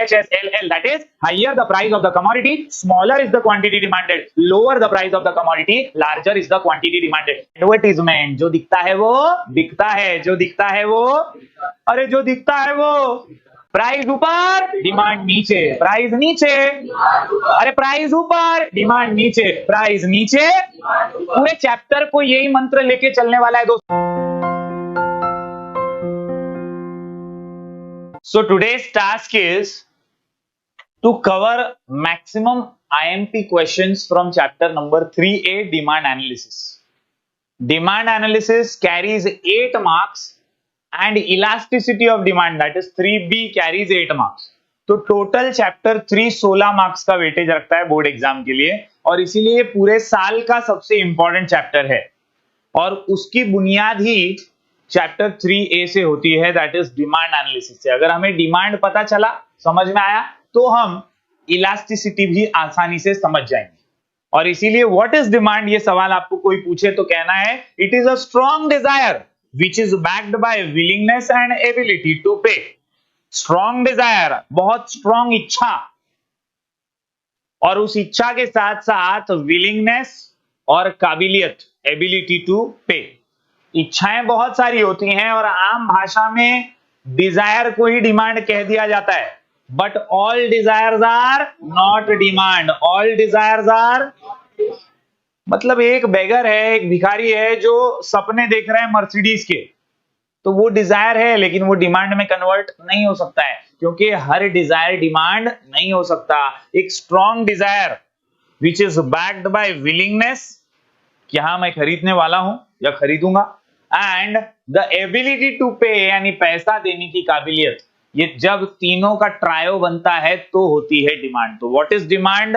HSLL, that is higher the price of the commodity, smaller is the quantity demanded, lower the price of the commodity, larger is the quantity demanded. Advertisement, जो दिखता है वो बिकता है, जो दिखता है वो, अरे जो दिखता है वो, प्राइस ऊपर डिमांड नीचे, प्राइस नीचे, अरे प्राइस ऊपर डिमांड नीचे, प्राइस नीचे, पूरे चैप्टर को यही मंत्र लेके चलने वाला है दोस्तों. So today's task is to cover maximum IMP questions from chapter number 3A, demand analysis. Demand analysis carries 8 marks and elasticity of demand, that is 3B, carries 8 marks. तो टोटल चैप्टर 3 16 मार्क्स का weightage रखता है board exam के लिए, और इसीलिए पूरे साल का सबसे इंपॉर्टेंट चैप्टर है, और उसकी बुनियाद ही चैप्टर 3A से होती है, दैट इज डिमांड एनालिसिस से. अगर हमें डिमांड पता चला, समझ में आया, तो हम इलास्टिसिटी भी आसानी से समझ जाएंगे. और इसीलिए व्हाट इज डिमांड, ये सवाल आपको कोई पूछे तो कहना है it is a strong desire which is backed by willingness and ability to pay. Strong desire, बहुत स्ट्रॉन्ग इच्छा, और उस इच्छा के साथ साथ विलिंगनेस और काबिलियत, एबिलिटी टू पे. इच्छाएं बहुत सारी होती हैं और आम भाषा में डिजायर को ही डिमांड कह दिया जाता है, but all desires are not demand. All desires are, मतलब एक बेगर है, एक भिखारी है जो सपने देख रहा है मर्सिडीज के, तो वो डिजायर है, लेकिन वो डिमांड में कन्वर्ट नहीं हो सकता है, क्योंकि हर डिजायर डिमांड नहीं हो सकता. एक strong desire which is backed by willingness, कि हाँ मैं खरीदने वाला हूं या खरीदूंगा, एंड द एबिलिटी टू पे, यानी पैसा देने की काबिलियत. ये जब तीनों का ट्रायो बनता है तो होती है डिमांड. तो what is demand?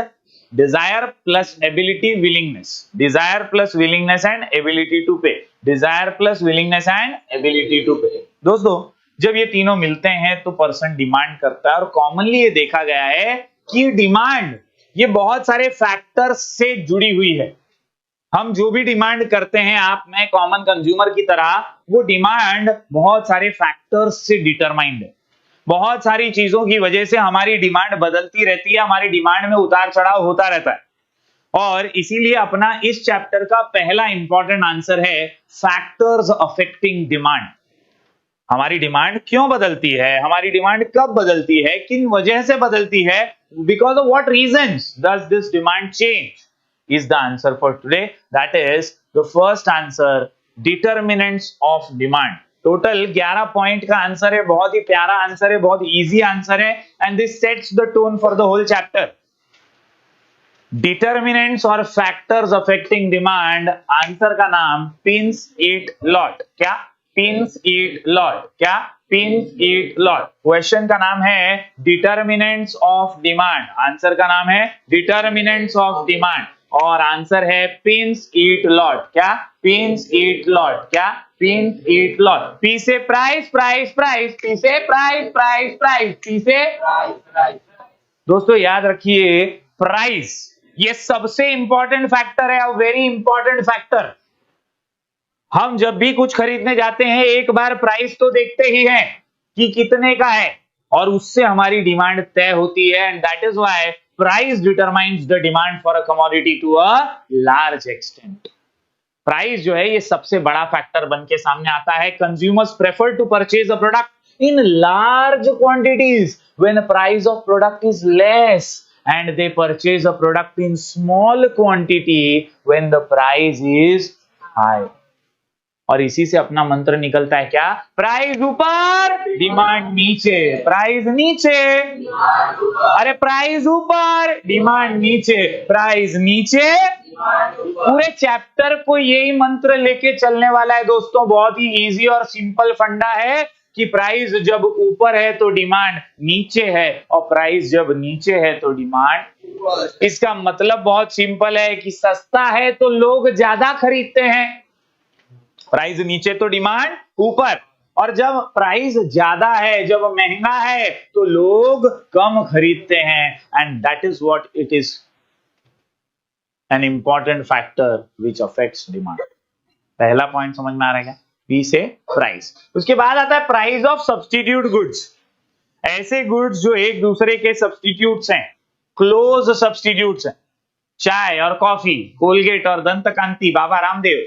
Desire plus ability willingness, desire plus willingness and ability to pay, desire plus willingness and ability to pay. दोस्तों, जब ये तीनों मिलते हैं तो पर्सन डिमांड करता है, और कॉमनली ये देखा गया है कि डिमांड ये बहुत सारे फैक्टर्स से जुड़ी हुई है. हम जो भी डिमांड करते हैं, आप मैं कॉमन कंज्यूमर की तरह, वो डिमांड बहुत सारे फैक्टर्स से डिटरमाइंड है. बहुत सारी चीजों की वजह से हमारी डिमांड बदलती रहती है, हमारी डिमांड में उतार चढ़ाव होता रहता है. और इसीलिए अपना इस चैप्टर का पहला इंपॉर्टेंट आंसर है फैक्टर्स अफेक्टिंग डिमांड. हमारी डिमांड क्यों बदलती है, हमारी डिमांड कब बदलती है, किन वजह से बदलती है, because of what reasons does this demand change, is the answer for today. That is the first answer, determinants of demand. Total 11 point का आंसर है, बहुत ही प्यारा आंसर है, बहुत इजी आंसर है, and this sets the tone for the whole chapter. Determinants और factors affecting demand, answer का नाम pins eat lot. क्या? Pins eat lot. क्या? Pins eat lot. क्वेश्चन का नाम है determinants of demand, आंसर का नाम है determinants of demand, और आंसर है पिंस ईट लॉट. क्या? Pins eat lot. क्या? Pins eat lot. पी से प्राइस, प्राइस प्राइस, पी से प्राइस, प्राइस प्राइस, पी से प्राइस. दोस्तों याद रखिए, प्राइस ये सबसे इंपॉर्टेंट फैक्टर है, वेरी इंपॉर्टेंट फैक्टर. हम जब भी कुछ खरीदने जाते हैं, एक बार प्राइस तो देखते ही हैं कि कितने का है, और उससे हमारी डिमांड तय होती है, and that is why price determines the demand for a commodity to a large extent. Price जो है ये सबसे बड़ा फैक्टर बन के सामने आता है. Consumers prefer to purchase a product in large quantities when the price of product is less, and they purchase a product in small quantity when the price is high. और इसी से अपना मंत्र निकलता है क्या? प्राइस ऊपर डिमांड नीचे, प्राइस नीचे, अरे प्राइस ऊपर डिमांड नीचे, प्राइस नीचे. पूरे चैप्टर को यही मंत्र लेके चलने वाला है दोस्तों. बहुत ही इजी और सिंपल फंडा है कि प्राइस जब ऊपर है तो डिमांड नीचे है, और प्राइस जब नीचे है तो डिमांड. इसका मतलब बहुत सिंपल है कि सस्ता है तो लोग ज्यादा खरीदते हैं, प्राइस नीचे तो डिमांड ऊपर, और जब प्राइस ज्यादा है, जब महंगा है, तो लोग कम खरीदते हैं, and that is what it is, an important factor which affects demand. पहला पॉइंट समझ में आ रहा है क्या? पी से प्राइस. उसके बाद आता है प्राइस ऑफ सब्स्टिट्यूट गुड्स. ऐसे गुड्स जो एक दूसरे के सब्स्टिट्यूट्स हैं, क्लोज सब्स्टिट्यूट्स हैं, चाय और कॉफी, कोलगेट और दंतकांति, बाबा रामदेव।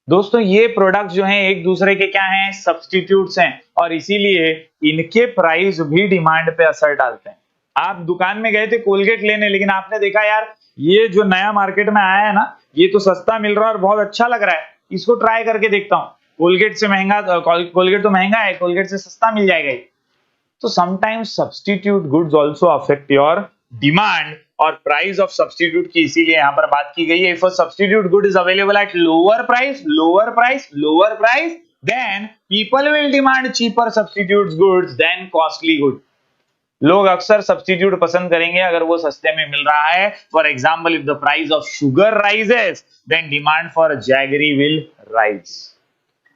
दोस्तों ये प्रोडक्ट जो हैं एक दूसरे के क्या हैं, सब्स्टिट्यूट्स हैं, और इसीलिए इनके प्राइस भी डिमांड पे असर डालते हैं। आप दुकान में गए थे कोलगेट लेने, लेकिन आपने देखा यार ये जो नया मार्केट में आया है ना, ये तो सस्ता मिल रहा है और बहुत अच्छा लग रहा है, इसको ट्राई करके देखता हूँ। कोलगेट से महंगा, कोलगेट तो महंगा है, कोलगेट से सस्ता मिल जाएगा। तो sometimes substitute goods also affect your demand और प्राइस ऑफ सब्स्टिट्यूट की इसीलिए यहां पर बात की गई है। If a substitute good is available at lower price, then people will demand cheaper substitute goods than costly good. लोग अक्सर सब्स्टिट्यूट पसंद करेंगे अगर वो सस्ते में मिल रहा है। For example, if the price of sugar rises then demand for jaggery will rise.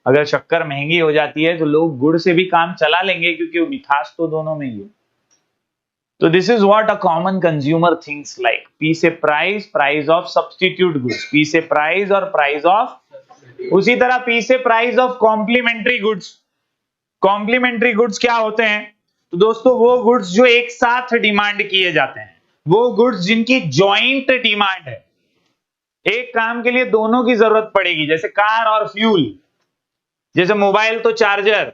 अगर शक्कर महंगी हो जाती है तो लोग गुड़ से भी काम चला लेंगे, क्योंकि वो मिठास तो दोनों में ही है। तो this is what a common consumer thinks like. P से price, price of substitute goods, P से प्राइस और प्राइस ऑफ, उसी तरह पी से price of complementary goods. Complementary goods क्या होते हैं? तो दोस्तों वो गुड्स जो एक साथ डिमांड किए जाते हैं, वो गुड्स जिनकी जॉइंट डिमांड है, एक काम के लिए दोनों की जरूरत पड़ेगी, जैसे कार और फ्यूल, जैसे मोबाइल तो चार्जर,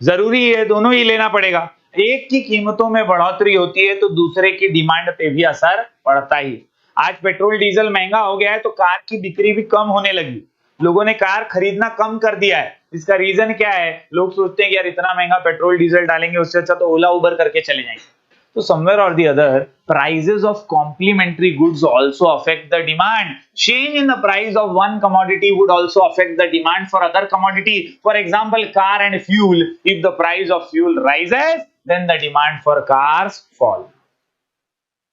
जरूरी है दोनों ही लेना पड़ेगा। एक की कीमतों में बढ़ोतरी होती है तो दूसरे की डिमांड पे भी असर पड़ता ही। आज पेट्रोल डीजल महंगा हो गया है तो कार की बिक्री भी कम होने लगी, लोगों ने कार खरीदना कम कर दिया है। इसका रीजन क्या है? लोग सोचते हैं कि यार इतना महंगा पेट्रोल डीजल डालेंगे, उससे अच्छा तो ओला उबर करके चले जाएंगे। So somewhere or the other, prices of complementary goods also affect the demand. Change in the price of one commodity would also affect the demand for other commodity. For example, car and fuel. If the price of fuel rises, then the demand for cars fall.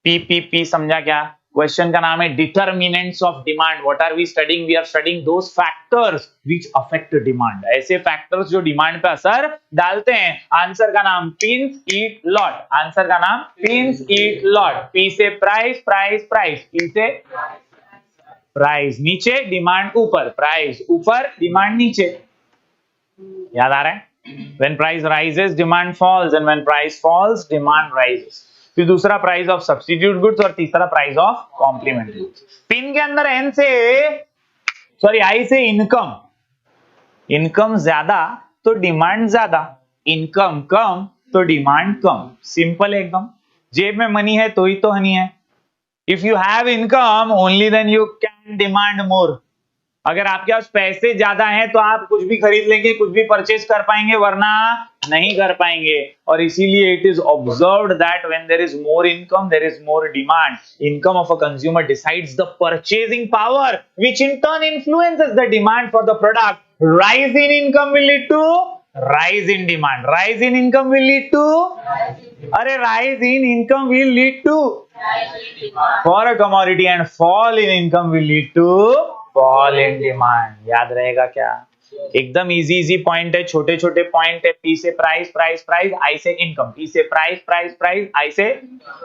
PPP समझा क्या? Question का नाम है determinants of demand. What are we studying? We are studying those factors which affect demand. ऐसे factors जो demand पे असर डालते हैं। आंसर का नाम पिंस ईट लॉट। आंसर का नाम पिंस ईट लॉट। पी से प्राइस, प्राइस, प्राइस, पी से प्राइस, नीचे डिमांड ऊपर, प्राइस ऊपर डिमांड नीचे। याद आ रहा है? When price rises, demand falls, and when price falls, demand rises. फिर दूसरा प्राइस ऑफ सब्स्टिट्यूट गुड्स और तीसरा price of complementary goods. Pin के अंदर एन से, सॉरी आई से इनकम। इनकम ज्यादा तो डिमांड ज्यादा, इनकम कम तो डिमांड कम। सिंपल है एकदम। जेब में मनी है तो ही तो हनी है। If you have income only then you can demand more. अगर आपके पास पैसे ज्यादा हैं तो आप कुछ भी खरीद लेंगे, कुछ भी परचेज कर पाएंगे, वरना नहीं कर पाएंगे। और इसीलिए it is observed that when there is more income there is more demand. Income of a consumer decides the purchasing power which in turn influences the demand for the product. Rise in income will lead to rise in demand. Rise in income will lead to, अरे rise in income will lead to for a commodity and fall in income will lead to fall in demand. याद रहेगा क्या? एकदम easy point है, छोटे छोटे point है। P से प्राइस, प्राइस, प्राइस, आई से इनकम, पी से प्राइस, प्राइस, प्राइस, आई से।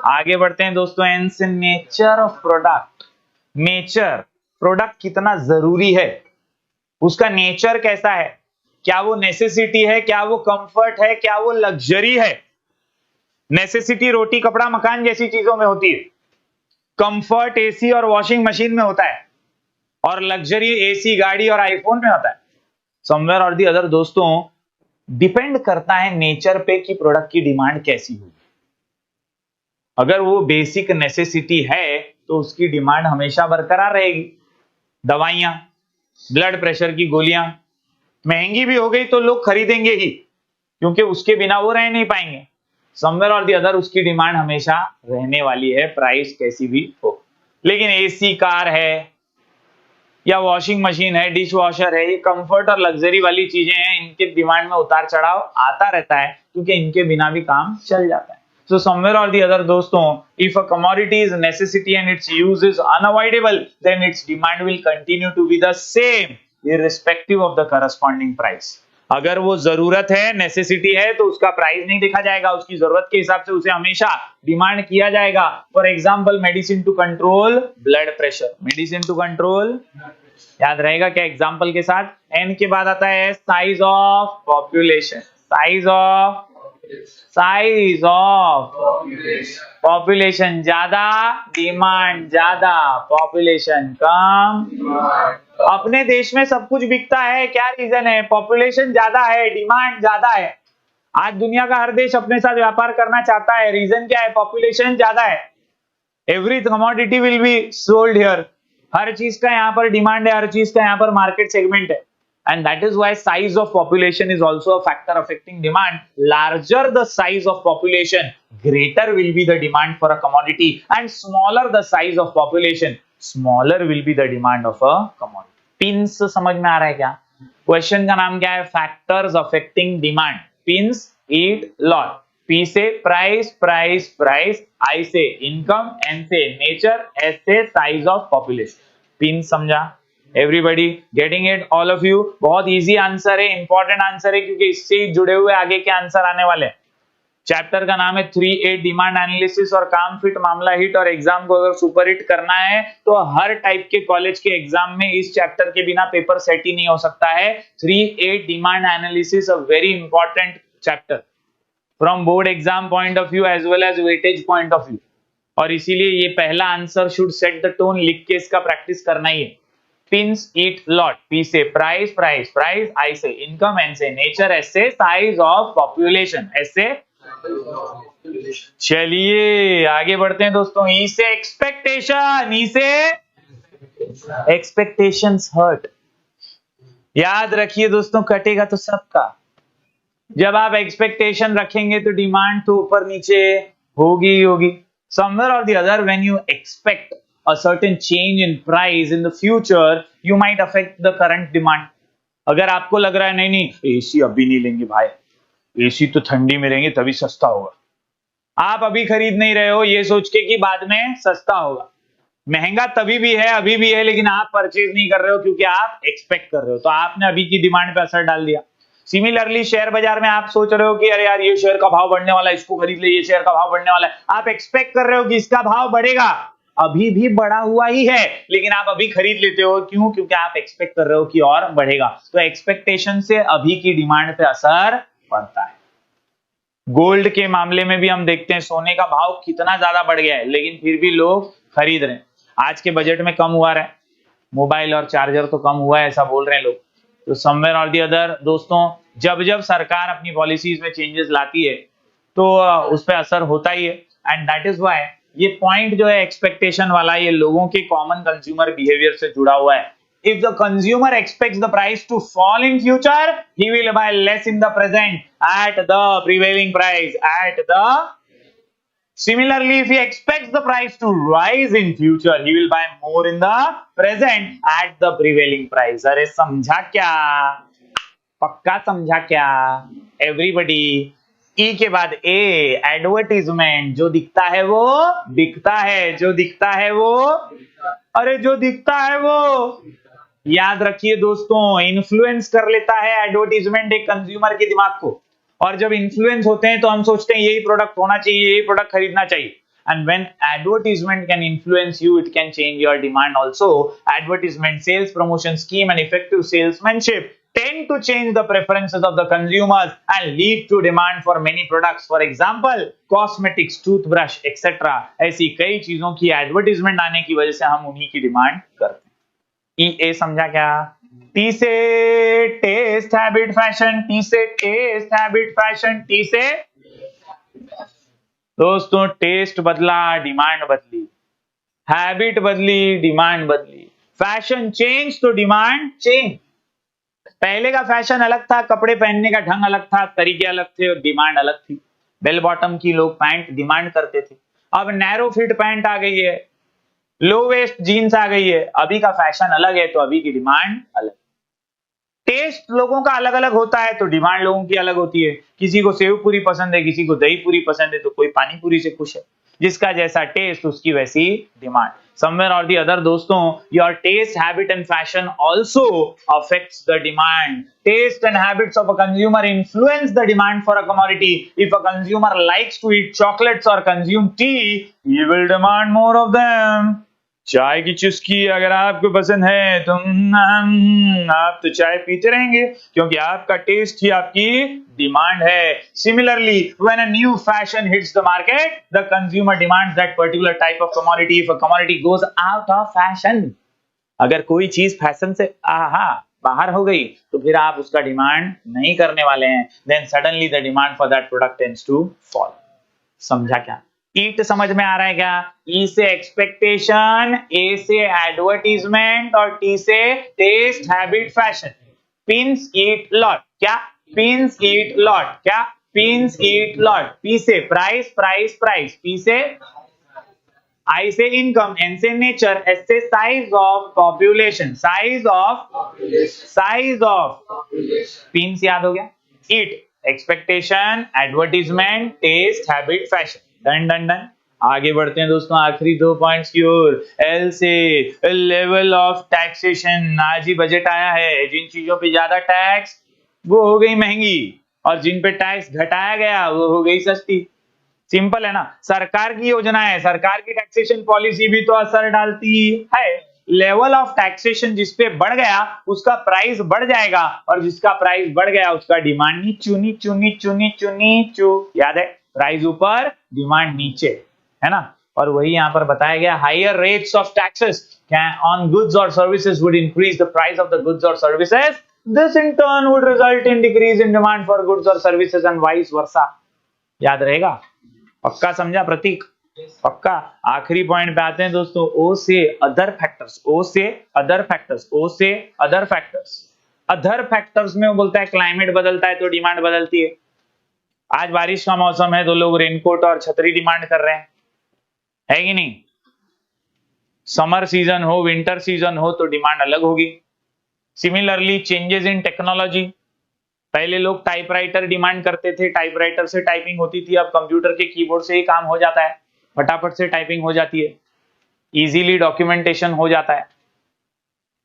आगे बढ़ते हैं दोस्तों। एन से nature of product. Nature, product कितना जरूरी है, उसका नेचर कैसा है, क्या वो नेसेसिटी है, क्या वो कंफर्ट है, क्या वो लग्जरी है। नेसेसिटी रोटी कपड़ा मकान जैसी चीजों में होती है, कंफर्ट एसी और वॉशिंग मशीन में होता है, और लग्जरी एसी गाड़ी और आईफोन में होता है। समवेयर और दी अदर दोस्तों डिपेंड करता है नेचर पे कि प्रोडक्ट की डिमांड कैसी होगी। अगर वो बेसिक नेसेसिटी है तो उसकी डिमांड हमेशा बरकरार रहेगी। दवाइयां, ब्लड प्रेशर की गोलियां महंगी भी हो गई तो लोग खरीदेंगे ही, क्योंकि उसके बिना वो रह नहीं पाएंगे। समवेयर और दी अदर उसकी डिमांड हमेशा रहने वाली है, प्राइस कैसी भी हो। लेकिन एसी कार है या वॉशिंग मशीन है, डिश वॉशर है, ये कंफर्ट और लग्जरी वाली चीजें हैं, इनके डिमांड में उतार चढ़ाव आता रहता है, क्योंकि इनके बिना भी काम चल जाता है। So somewhere or the other दोस्तों, if a commodity is necessity and its use is unavoidable, then its demand will continue to be the same irrespective of the corresponding price. अगर वो जरूरत है, नेसेसिटी है, तो उसका प्राइस नहीं देखा जाएगा, उसकी जरूरत के हिसाब से उसे हमेशा डिमांड किया जाएगा। For example medicine to control blood pressure, medicine to control, याद रहेगा क्या एग्जाम्पल के साथ? एन के बाद आता है size of population, size of, size of population ज्यादा, डिमांड ज्यादा, पॉपुलेशन कम। अपने देश में सब कुछ बिकता है, क्या रीजन है? पॉपुलेशन ज्यादा है, डिमांड ज्यादा है। आज दुनिया का हर देश अपने साथ व्यापार करना चाहता है, रीजन क्या है? पॉपुलेशन ज्यादा है। Every commodity will be sold here. हर चीज का यहाँ पर डिमांड है, हर चीज का यहाँ पर मार्केट सेगमेंट है। And that is why size of population is also a factor affecting demand. Larger the size of population, greater will be the demand for a commodity, and smaller the size of population, smaller will be the demand of a commodity. Pins समझ में आ रहा है क्या? Question का नाम क्या है? Factors affecting demand. Pins, eat, lot. P से प्राइस, प्राइस, प्राइस। I से इनकम, N से नेचर, S से साइज ऑफ पॉपुलेशन। पिन समझा? Everybody getting it? All of you? बहुत इजी आंसर है, इंपॉर्टेंट आंसर है, क्योंकि इससे जुड़े हुए आगे के आंसर आने वाले हैं। चैप्टर का नाम है 3A डिमांड एनालिसिस, और काम फिट मामला हिट। और एग्जाम को अगर सुपर हिट करना है तो हर टाइप के कॉलेज के एग्जाम में इस चैप्टर के बिना पेपर सेट ही नहीं हो सकता है। 3A demand analysis, a very important chapter from board exam point of view as well as weightage point of view. और इसीलिए ये पहला answer should set the tone, लिख के इसका प्रैक्टिस करना ही है। Pins, eat, lot। P से प्राइस, प्राइस, प्राइस। I से इनकम, N से नेचर, S से साइज ऑफ पॉपुलेशन, S से। चलिए आगे बढ़ते हैं दोस्तों। E से एक्सपेक्टेशन, E से एक्सपेक्टेशंस हर्ट। याद रखिए दोस्तों, कटेगा तो सबका। जब आप एक्सपेक्टेशन रखेंगे तो डिमांड तो ऊपर नीचे होगी ही होगी। Somewhere or the other, when you expect a certain change in price in the future, you might affect the current demand. अगर आपको लग रहा है नहीं नहीं एसी अभी नहीं लेंगे भाई, एसी तो ठंडी में लेंगे तभी सस्ता होगा, आप अभी खरीद नहीं रहे हो ये सोच के कि बाद में सस्ता होगा। महंगा तभी भी है, अभी भी है, लेकिन आप परचेज नहीं कर रहे हो क्योंकि आप एक्सपेक्ट कर रहे हो, तो आपने अभी की डिमांड पे असर डाल दिया। सिमिलरली शेयर बाजार में आप सोच रहे हो कि अरे यार ये शेयर का भाव बढ़ने वाला है, इसको खरीद ले, ये शेयर का भाव बढ़ने वाला है, आप एक्सपेक्ट कर रहे हो कि इसका भाव बढ़ेगा, अभी भी बढ़ा हुआ ही है, लेकिन आप अभी खरीद लेते हो। क्यों? क्योंकि आप एक्सपेक्ट कर रहे हो कि और बढ़ेगा। तो एक्सपेक्टेशन से अभी की डिमांड पे असर पड़ता है। गोल्ड के मामले में भी हम देखते हैं सोने का भाव कितना ज्यादा बढ़ गया है, लेकिन फिर भी लोग खरीद रहे हैं। आज के बजट में कम हुआ है, मोबाइल और चार्जर तो कम हुआ है ऐसा बोल रहे हैं लोग। तो समवेयर और दी अदर दोस्तों, जब जब सरकार अपनी पॉलिसीज में चेंजेस लाती है तो उस पर असर होता ही है। एंड दैट इज व्हाई ये पॉइंट जो है एक्सपेक्टेशन वाला, ये लोगों के कॉमन कंज्यूमर बिहेवियर से जुड़ा हुआ है। If the consumer expects the price to fall in future, he will buy less in the present at the prevailing price. Similarly, if he expects the price to rise in future, he will buy more in the present at the prevailing price. अरे समझा क्या? पक्का समझा क्या? Everybody. E के बाद A, advertisement. जो दिखता है वो बिकता है, जो दिखता है वो, अरे जो दिखता है वो। याद रखिए दोस्तों, इन्फ्लुएंस कर लेता है एडवर्टीजमेंट एक कंज्यूमर के दिमाग को, और जब इन्फ्लुएंस होते हैं तो हम सोचते हैं यही प्रोडक्ट होना चाहिए, यही प्रोडक्ट खरीदना चाहिए। And when advertisement can influence you, it can change your demand also. Advertisement, sales promotion scheme and effective salesmanship tend to change the preferences of the consumers and lead to demand for many products. For example, cosmetics, toothbrush, etc. ऐसी कई चीजों की advertisement आने की वजह से हम उन्हीं की डिमांड करते हैं। E, A समझा क्या? T से टेस्ट, हैबिट, फैशन। T से टेस्ट, हैबिट, फैशन। T से दोस्तों टेस्ट बदला, डिमांड बदली, हैबिट बदली, डिमांड बदली, फैशन चेंज तो डिमांड चेंज। पहले का फैशन अलग था, कपड़े पहनने का ढंग अलग था, तरीके अलग थे और डिमांड अलग थी। बेल बॉटम की लोग पैंट डिमांड करते थे, अब नैरो फिट पैंट आ गई है, लो वेस्ट जीन्स आ गई है। अभी का फैशन अलग है तो अभी की डिमांड अलग। टेस्ट लोगों का अलग अलग होता है तो डिमांड लोगों की अलग होती है। किसी को सेव पूरी पसंद है, किसी को दही पूरी पसंद है, तो कोई पानी पूरी से खुश है। जिसका जैसा टेस्ट उसकी वैसी demand. Somewhere or the other दोस्तों, your taste, habit and fashion also affects the demand. Taste and habits of a consumer influence the demand for a commodity. If a consumer likes to eat chocolates or consume tea, he will demand more of them. चाय की चुस्की अगर आपको पसंद है तो आप तो चाय पीते रहेंगे क्योंकि आपका टेस्ट ही आपकी डिमांड है. Similarly when a new fashion hits the market the consumer demands that particular type of commodity. If a commodity goes out of fashion, अगर कोई चीज फैशन से बाहर हो गई तो फिर आप उसका डिमांड नहीं करने वाले हैं. Then suddenly the demand for that product tends to fall. समझा क्या? ईट समझ में आ रहा है क्या? ई से एक्सपेक्टेशन, ए से एडवर्टीजमेंट और टी से taste habit fashion. Pins eat lot. क्या? Pins eat lot. क्या? Pins eat lot. पी से प्राइस प्राइस प्राइस. पी से आई से इनकम. एन से नेचर. एस से size of population. Size of pins याद हो गया. Eat expectation, advertisement, taste habit fashion. Done done done. आगे बढ़ते हैं दोस्तों आखिरी 2 पॉइंट्स की ओर. एल से लेवल ऑफ टैक्सेशन. आज ही बजट आया है. जिन चीजों पे ज्यादा टैक्स वो हो गई महंगी और जिन पे टैक्स घटाया गया वो हो गई सस्ती. सिंपल है ना. सरकार की योजना है, सरकार की टैक्सेशन पॉलिसी भी तो असर डालती है. लेवल ऑफ टैक्सेशन जिस पे बढ़ गया उसका प्राइस बढ़ जाएगा और जिसका प्राइस बढ़ गया उसका डिमांड नीचू नीचू नीचू नीचू नीचू. याद है? प्राइस ऊपर डिमांड नीचे, है ना. और वही यहां पर बताया गया. Higher rates of taxes on goods और services would increase the price of the goods और services. This in turn would result in decrease in demand for goods और सर्विसेज एंड वाइस वर्सा. याद रहेगा? पक्का समझा प्रतीक? पक्का. आखिरी पॉइंट पे आते हैं दोस्तों. ओ से अदर फैक्टर्स. ओ से अदर फैक्टर्स. ओ से अदर फैक्टर्स. अदर फैक्टर्स में वो बोलता है क्लाइमेट बदलता है तो डिमांड बदलती है. आज बारिश का मौसम है तो लोग रेनकोट और छतरी डिमांड कर रहे हैं, है कि नहीं? समर सीजन हो, विंटर सीजन हो तो डिमांड अलग होगी. Similarly changes in technology. पहले लोग टाइपराइटर डिमांड करते थे, टाइपराइटर से टाइपिंग होती थी. अब कंप्यूटर के कीबोर्ड से ही काम हो जाता है, फटाफट से टाइपिंग हो जाती है, इजीली डॉक्यूमेंटेशन हो जाता है.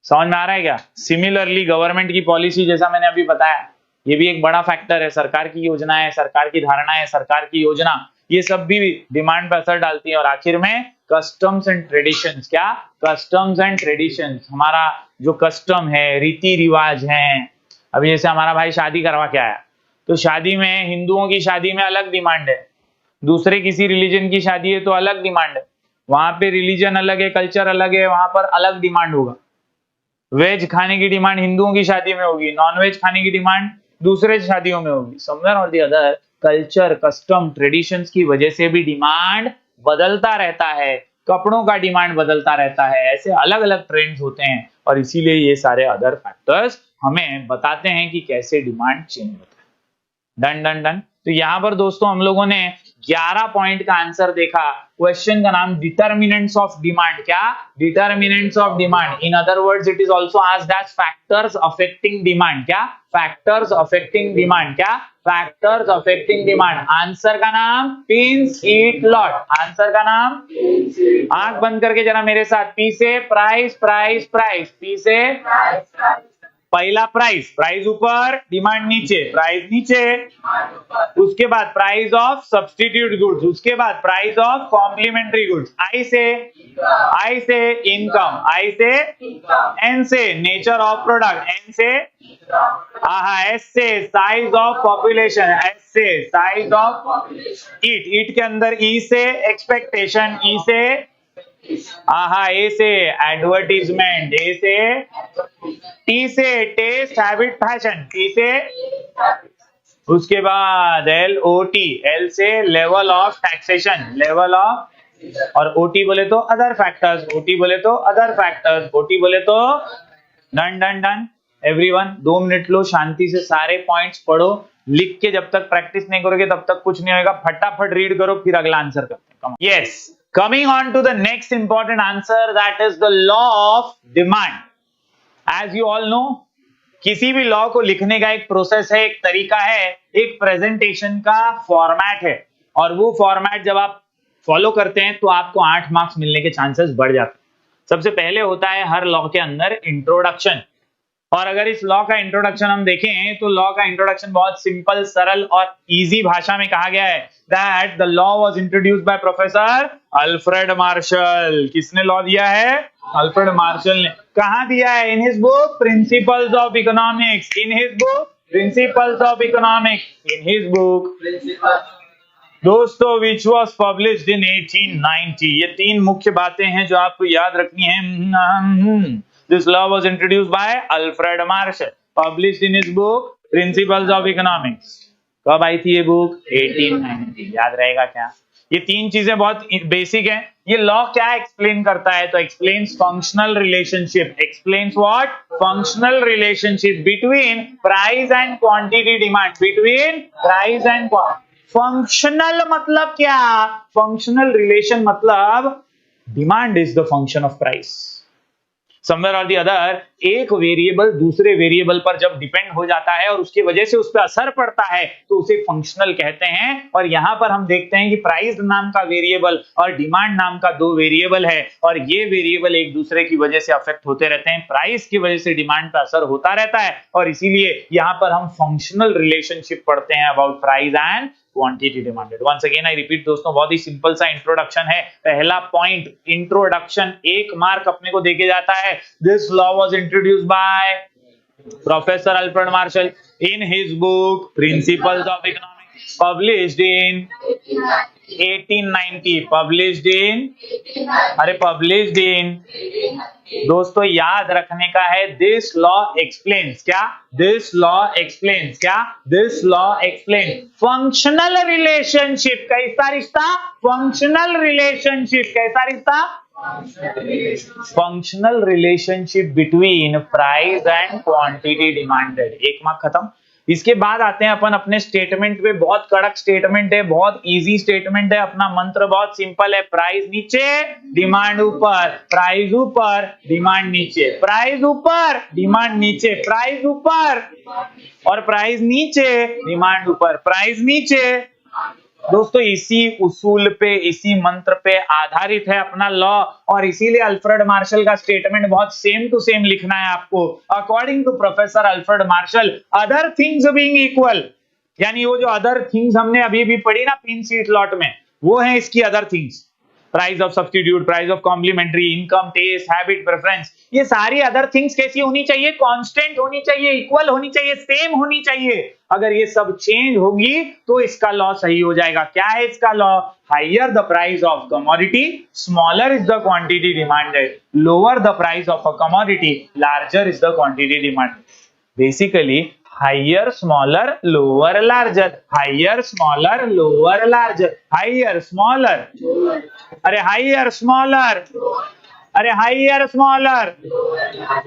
समझ में आ रहा है क्या? सिमिलरली गवर्नमेंट की पॉलिसी, जैसा मैंने अभी बताया, ये भी एक बड़ा फैक्टर है. सरकार की योजना है, सरकार की धारणा है, सरकार की योजना, ये सब भी डिमांड पर असर डालती है. और आखिर में कस्टम्स एंड ट्रेडिशंस. क्या? Customs and traditions. हमारा जो कस्टम है, रीति रिवाज है. अभी जैसे हमारा भाई शादी करवा के आया तो शादी में, हिंदुओं की शादी में अलग डिमांड है, दूसरे किसी रिलीजन की शादी है तो अलग डिमांड है. वहां पे रिलीजन अलग है, कल्चर अलग है, वहां पर अलग डिमांड होगा. वेज खाने की डिमांड हिंदुओं की शादी में होगी, नॉन वेज खाने की डिमांड दूसरे शादियों में होगी. समवेयर और the other culture, custom, traditions की वजह से भी डिमांड बदलता रहता है. कपड़ों का डिमांड बदलता रहता है. ऐसे अलग अलग ट्रेंड्स होते हैं और इसीलिए ये सारे अदर फैक्टर्स हमें बताते हैं कि कैसे डिमांड चेंज होता है. Done done done. तो यहां पर दोस्तों हम लोगों ने 11 पॉइंट का आंसर देखा. क्वेश्चन का नाम डिटर्मिनेंट्स ऑफ डिमांड. क्या? Determinants of demand. In other words it is also asked as factors affecting demand. क्या? Factors affecting demand. क्या? Factors affecting demand. आंसर का नाम पिंस ईट लॉट. आंसर का नाम, आंख बंद करके जरा मेरे साथ. पी से प्राइस प्राइस प्राइस. पी से पहला प्राइस, प्राइस ऊपर डिमांड नीचे, प्राइस नीचे. उसके बाद प्राइस ऑफ सब्स्टिट्यूट गुड्स. उसके बाद प्राइस ऑफ कॉम्प्लीमेंट्री गुड्स. आई से इनकम. आई से एन से नेचर ऑफ प्रोडक्ट. एन से एस से साइज ऑफ पॉपुलेशन. एस से साइज ऑफ ईट. ईट के अंदर ई से एक्सपेक्टेशन. ई से ए से एडवर्टीजमेंट. ए से टी से टेस्ट हैबिट फैशन. टी से उसके बाद एल ओ टी. एल से level of taxation. Level of, और ओटी बोले तो अदर फैक्टर्स. ओटी बोले तो अदर फैक्टर्स. ओटी बोले तो done done done. Everyone 2 minute लो, शांति से सारे पॉइंट्स पढ़ो. लिख के जब तक प्रैक्टिस नहीं करोगे तब तक कुछ नहीं होगा. फटाफट रीड करो फिर अगला आंसर करते हैं. Yes, coming on to the next important answer, that is the law of demand. As you all know, किसी भी लॉ को लिखने का एक प्रोसेस है, एक तरीका है, एक प्रेजेंटेशन का फॉर्मेट है. और वो फॉर्मेट जब आप फॉलो करते हैं तो आपको 8 मार्क्स मिलने के चांसेस बढ़ जाते हैं. सबसे पहले होता है हर लॉ के अंदर इंट्रोडक्शन. और अगर इस लॉ का इंट्रोडक्शन हम देखें तो लॉ का इंट्रोडक्शन बहुत सिंपल, सरल और इजी भाषा में कहा गया है that the law was introduced by professor Alfred martial. किसने लॉ दिया है? अल्फ्रेड मार्शल ने। कहां दिया है? In his book principles of economics. In his book principles of economics. In his book दोस्तों विच वॉज पब्लिश्ड इन 1890। ये तीन मुख्य बातें हैं जो आपको याद रखनी है। This law was introduced by Alfred Marshall, published in his book principles of economics. कब आई थी ये बुक? 1890। याद रहेगा क्या? ये तीन चीजें बहुत बेसिक हैं। ये लॉ क्या एक्सप्लेन करता है? तो explains functional relationship. Explains what? Functional relationship between price and quantity demand. Between price and functional मतलब क्या? फंक्शनल रिलेशन मतलब demand is the function of price. Somewhere और दी अदर एक वेरिएबल दूसरे वेरिएबल पर जब डिपेंड हो जाता है और उसकी वजह से उस पर असर पड़ता है तो उसे फंक्शनल कहते हैं। और यहां पर हम देखते हैं कि प्राइस नाम का वेरिएबल और डिमांड नाम का दो वेरिएबल है और ये वेरिएबल एक दूसरे की वजह से अफेक्ट होते रहते हैं। प्राइस की वजह से डिमांड पर असर होता रहता है और इसीलिए यहां पर हम फंक्शनल रिलेशनशिप पढ़ते हैं about price and quantity demanded. Once again I repeat दोस्तों, बहुत ही सिंपल सा इंट्रोडक्शन है। पहला पॉइंट इंट्रोडक्शन, 1 मार्क अपने को देके जाता है। This law was introduced by professor Alfred martial in his book principles of economics, published in 1890। Published in दोस्तों याद रखने का है, दिस लॉ एक्सप्लेन्स क्या? दिस लॉ एक्सप्लेन्स क्या? This law explains functional relationship. कैसा रिश्ता? Functional relationship. कैसा रिश्ता? Functional relationship between price and quantity demanded. 1 mark खत्म। इसके बाद आते हैं अपन अपने स्टेटमेंट पे। बहुत कड़क स्टेटमेंट है, बहुत इजी स्टेटमेंट है। अपना मंत्र बहुत सिंपल है, प्राइस नीचे डिमांड ऊपर, प्राइस ऊपर डिमांड नीचे, प्राइस ऊपर डिमांड नीचे, प्राइस ऊपर और प्राइस नीचे डिमांड ऊपर, प्राइस नीचे। दोस्तों इसी उसूल पे, इसी मंत्र पे आधारित है अपना लॉ और इसीलिए अल्फ्रेड मार्शल का स्टेटमेंट बहुत सेम टू सेम लिखना है आपको। According to professor Alfred Marshall, other things being equal, यानी वो जो अदर थिंग्स हमने अभी भी पढ़ी ना पिन सीट लॉट में, वो है इसकी other things. Price of substitute, price of complementary, income, taste, habit, preference, ये सारी अदर थिंग्स कैसी होनी चाहिए? कांस्टेंट होनी चाहिए, इक्वल होनी चाहिए, सेम होनी चाहिए। अगर ये सब चेंज होगी तो इसका लॉ सही हो जाएगा। क्या है इसका law? Higher the price of commodity, smaller is the quantity demanded, lower the price of a commodity, larger is the quantity demanded. Basically higher, smaller, lower, larger, higher, smaller, lower, larger, higher, smaller, अरे higher, smaller, अरे higher, smaller,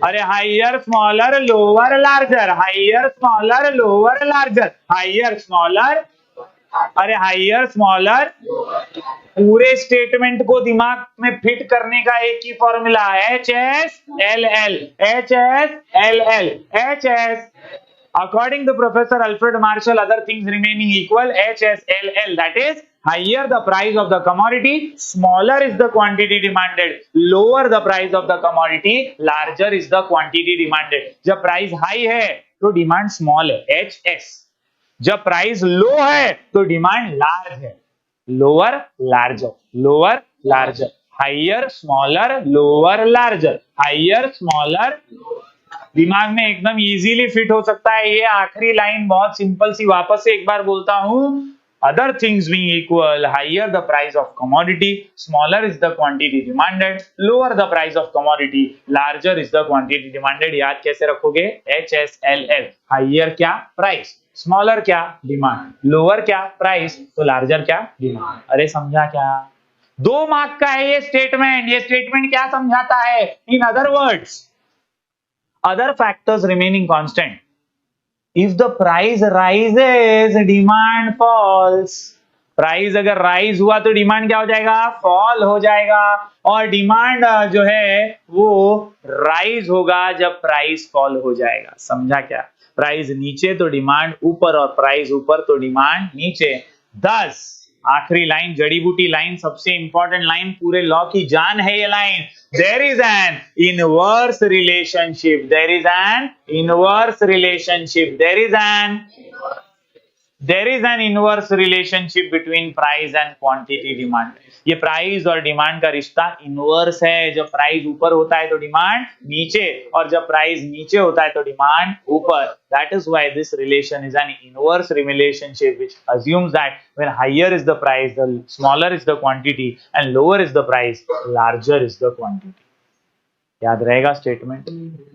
अरे higher, smaller, lower, larger, higher, smaller, lower, larger, higher, smaller, अरे higher, smaller। पूरे statement को दिमाग में fit करने का एक ही formula, HSLL, HSLL, HS। According to Professor Alfred Marshall, other things remaining equal, HSLL, that is higher the price of the commodity, smaller is the quantity demanded, lower the price of the commodity, larger is the quantity demanded। जब price high है तो demand small है, HS। जब price लो है तो demand large है, lower larger, lower larger, higher smaller, lower larger, higher smaller. दिमाग में एकदम इजीली फिट हो सकता है। ये आखिरी लाइन बहुत सिंपल सी, वापस से एक बार बोलता हूं, other things being equal, higher the price of commodity, smaller is the quantity demanded, lower the price of commodity, larger is the quantity demanded. याद कैसे रखोगे? HSLL, हायर क्या? प्राइस, स्मॉलर क्या? डिमांड, लोअर क्या? प्राइस, तो larger क्या? Demand. अरे समझा क्या? 2 मार्क का है ये स्टेटमेंट। ये स्टेटमेंट क्या समझाता है? इन other words, other factors remaining constant, if the price rises demand falls। Price अगर राइज हुआ तो डिमांड क्या हो जाएगा? फॉल हो जाएगा। और डिमांड जो है वो राइज होगा जब प्राइस फॉल हो जाएगा। समझा क्या? प्राइस नीचे तो डिमांड ऊपर और प्राइस ऊपर तो डिमांड नीचे। Thus आखिरी लाइन, जड़ी बूटी लाइन, सबसे इंपॉर्टेंट लाइन, पूरे लॉ की जान है ये line. There is an inverse relationship, there is an inverse relationship, there is an inverse relationship between price and quantity demand. ये प्राइस और डिमांड का रिश्ता इनवर्स है। जब प्राइस ऊपर होता है तो डिमांड नीचे, और जब प्राइस नीचे होता है तो डिमांड ऊपर। That is why this relation is an inverse relationship which assumes that when higher is the price, the smaller is the quantity, and lower is the price, larger is the quantity. याद रहेगा statement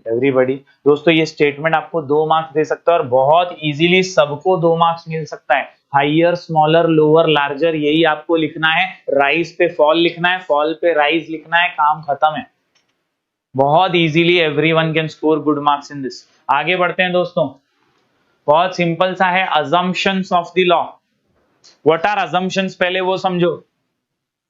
everybody. दोस्तों ये statement आपको 2 marks दे सकता है और बहुत easily सबको 2 मार्क्स मिल सकता है। हाइयर, स्मॉलर, लोअर, लार्जर, यही आपको लिखना है। राइज पे फॉल लिखना है, फॉल पे राइज लिखना है, काम खत्म है। बहुत easily everyone can score good marks in this. आगे बढ़ते हैं दोस्तों, बहुत सिंपल सा है, assumptions of the law. What are assumptions, पहले वो समझो।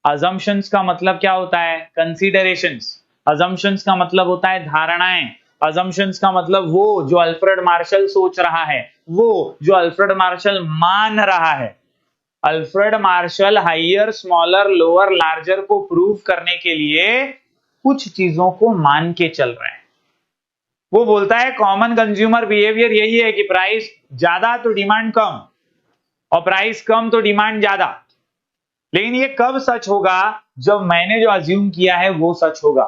assumptions का मतलब क्या होता है? कंसीडरेशंस। assumptions का मतलब होता है धारणाएं। assumptions का मतलब वो जो अल्फ्रेड मार्शल सोच रहा है, वो जो अल्फ्रेड मार्शल मान रहा है। Alfred Marshall higher, smaller, lower, larger को प्रूव करने के लिए कुछ चीजों को मान के चल रहा है। वो बोलता है कॉमन कंज्यूमर बिहेवियर यही है कि प्राइस ज्यादा तो डिमांड कम, और प्राइस कम तो डिमांड ज्यादा। लेकिन ये कब सच होगा? जब मैंने जो अज्यूम किया है वो सच होगा।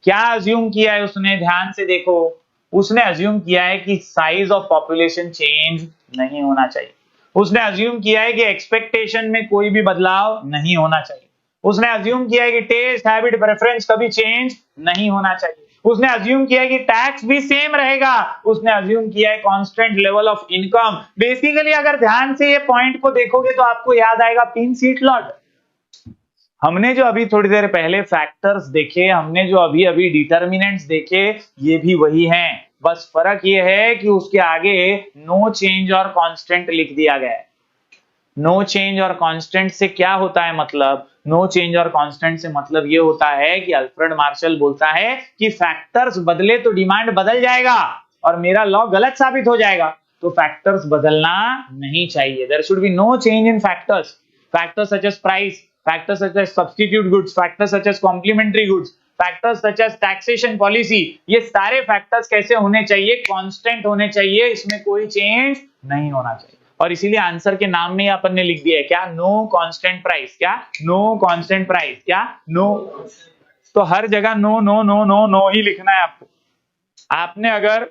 क्या अज्यूम किया है उसने? ध्यान से देखो, उसने अज्यूम किया है कि साइज ऑफ पॉपुलेशन चेंज नहीं होना चाहिए। उसने अज्यूम किया है कि एक्सपेक्टेशन में कोई भी बदलाव नहीं होना चाहिए। उसने अज्यूम किया है कि टेस्ट, हैबिट, प्रेफरेंस कभी चेंज नहीं होना चाहिए। उसने अज्यूम किया है कि टैक्स भी सेम रहेगा। उसने अज्यूम किया है constant level of income. Basically अगर ध्यान से ये पॉइंट को देखोगे तो आपको याद आएगा पिन सीट लॉट। हमने जो अभी थोड़ी देर पहले फैक्टर्स देखे, हमने जो अभी अभी डिटर्मिनेंट्स देखे, ये भी वही हैं। बस फर्क ये है कि उसके आगे नो चेंज और कांस्टेंट लिख दिया गया है। नो चेंज और कांस्टेंट से क्या होता है मतलब? नो चेंज और कांस्टेंट से मतलब ये होता है कि अल्फ्रेड मार्शल बोलता है कि फैक्टर्स बदले तो डिमांड बदल जाएगा और मेरा लॉ गलत साबित हो जाएगा, तो फैक्टर्स बदलना नहीं चाहिए। There should be no change in factors. Factors such as price, factors such as substitute goods, factors such as complementary goods, factors such as taxation policy, ये सारे फैक्टर्स कैसे होने चाहिए? कांस्टेंट होने चाहिए, इसमें कोई चेंज नहीं होना चाहिए। और इसीलिए आंसर के नाम में अपन ने लिख दिया है क्या? No constant price. क्या? No constant price. क्या? नो। तो हर जगह no no no no no ही लिखना है आपको। आपने अगर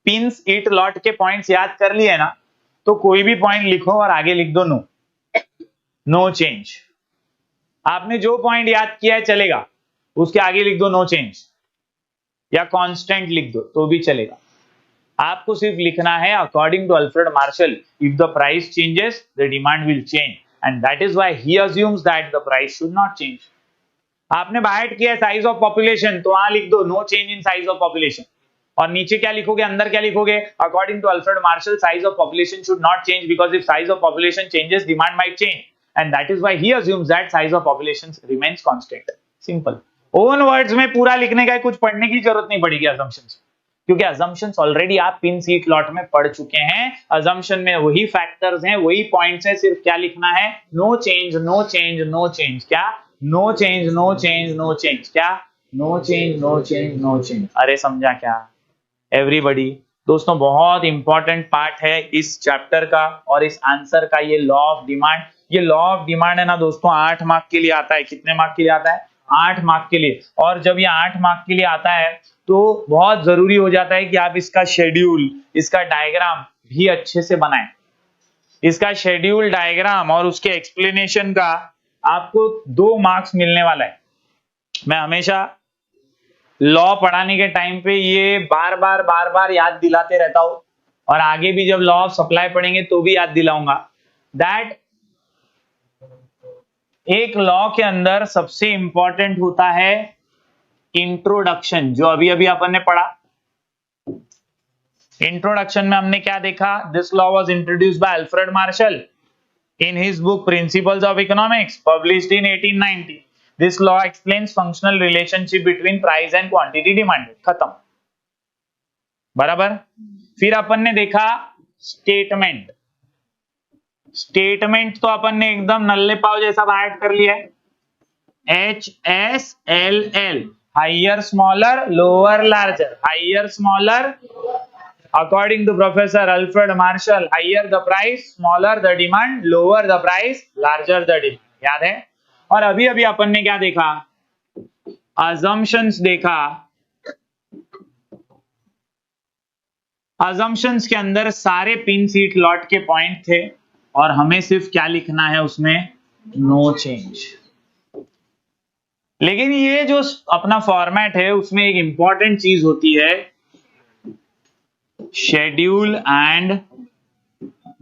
पिंस इट लॉट के पॉइंट्स याद कर लिए ना, तो कोई भी पॉइंट लिखो और आगे लिख दो नो, नो चेंज। आपने जो पॉइंट याद किया है चलेगा, उसके आगे लिख दो नो चेंज, या कांस्टेंट लिख दो तो भी चलेगा। आपको सिर्फ लिखना है according to Alfred Marshall, if the price changes the demand will change, and that is why he assumes that the price should not change. आपने बाइट किया साइज ऑफ पॉपुलेशन, तो वहां लिख दो no change in size of population, और नीचे क्या लिखोगे, अंदर क्या लिखोगे? According to Alfred Marshall size of population should not change because if size of population changes demand might change, and that is why he assumes that size of population remains constant. Simple. Own words में पूरा लिखने का, कुछ पढ़ने की जरूरत नहीं पड़ेगी assumptions, क्योंकि assumptions ऑलरेडी आप पिन सीट लॉट में पढ़ चुके हैं। assumption में वही फैक्टर्स हैं, वही पॉइंट्स हैं, सिर्फ क्या लिखना है? No change, no change, no change. क्या? No change, no change, no change. क्या? No change, no change, no change. अरे समझा क्या एवरीबॉडी? दोस्तों बहुत इंपॉर्टेंट पार्ट है इस चैप्टर का और इस आंसर का, ये लॉ ऑफ डिमांड। ये लॉ ऑफ डिमांड है ना दोस्तों, 8 मार्क के लिए आता है। कितने मार्क के लिए आता है? 8 मार्क के लिए। और जब ये 8 मार्क के लिए आता है तो बहुत जरूरी हो जाता है कि आप इसका शेड्यूल, इसका डायग्राम भी अच्छे से बनाएं। इसका शेड्यूल, डायग्राम और उसके एक्सप्लेनेशन का आपको 2 मार्क्स मिलने वाला है। मैं हमेशा लॉ पढ़ाने के टाइम पे ये बार बार याद दिलाते रहता हूं, और आगे भी जब लॉ ऑफ सप्लाई पढ़ेंगे तो भी याद दिलाऊंगा दैट एक लॉ के अंदर सबसे इंपॉर्टेंट होता है इंट्रोडक्शन, जो अभी अभी अपन ने पढ़ा। इंट्रोडक्शन में हमने क्या देखा? This law was introduced by Alfred Marshall in his book Principles of Economics published in 1890. This law explains functional relationship between price and quantity demanded. खत्म। बराबर। फिर अपन ने देखा स्टेटमेंट। स्टेटमेंट तो अपन ने एकदम नल्ले पाव जैसा बाहर कर लिया है, HSLL, higher smaller lower larger, higher smaller according to professor Alfred Marshall, higher the price smaller the demand, lower the price larger the demand. याद है? और अभी अभी अपन ने क्या देखा, अजम्पशंस देखा। अजम्पशंस के अंदर सारे पिन सीट लॉट के पॉइंट थे और हमें सिर्फ क्या लिखना है उसमें, नो चेंज। लेकिन ये जो अपना फॉर्मेट है उसमें एक इंपॉर्टेंट चीज होती है, शेड्यूल एंड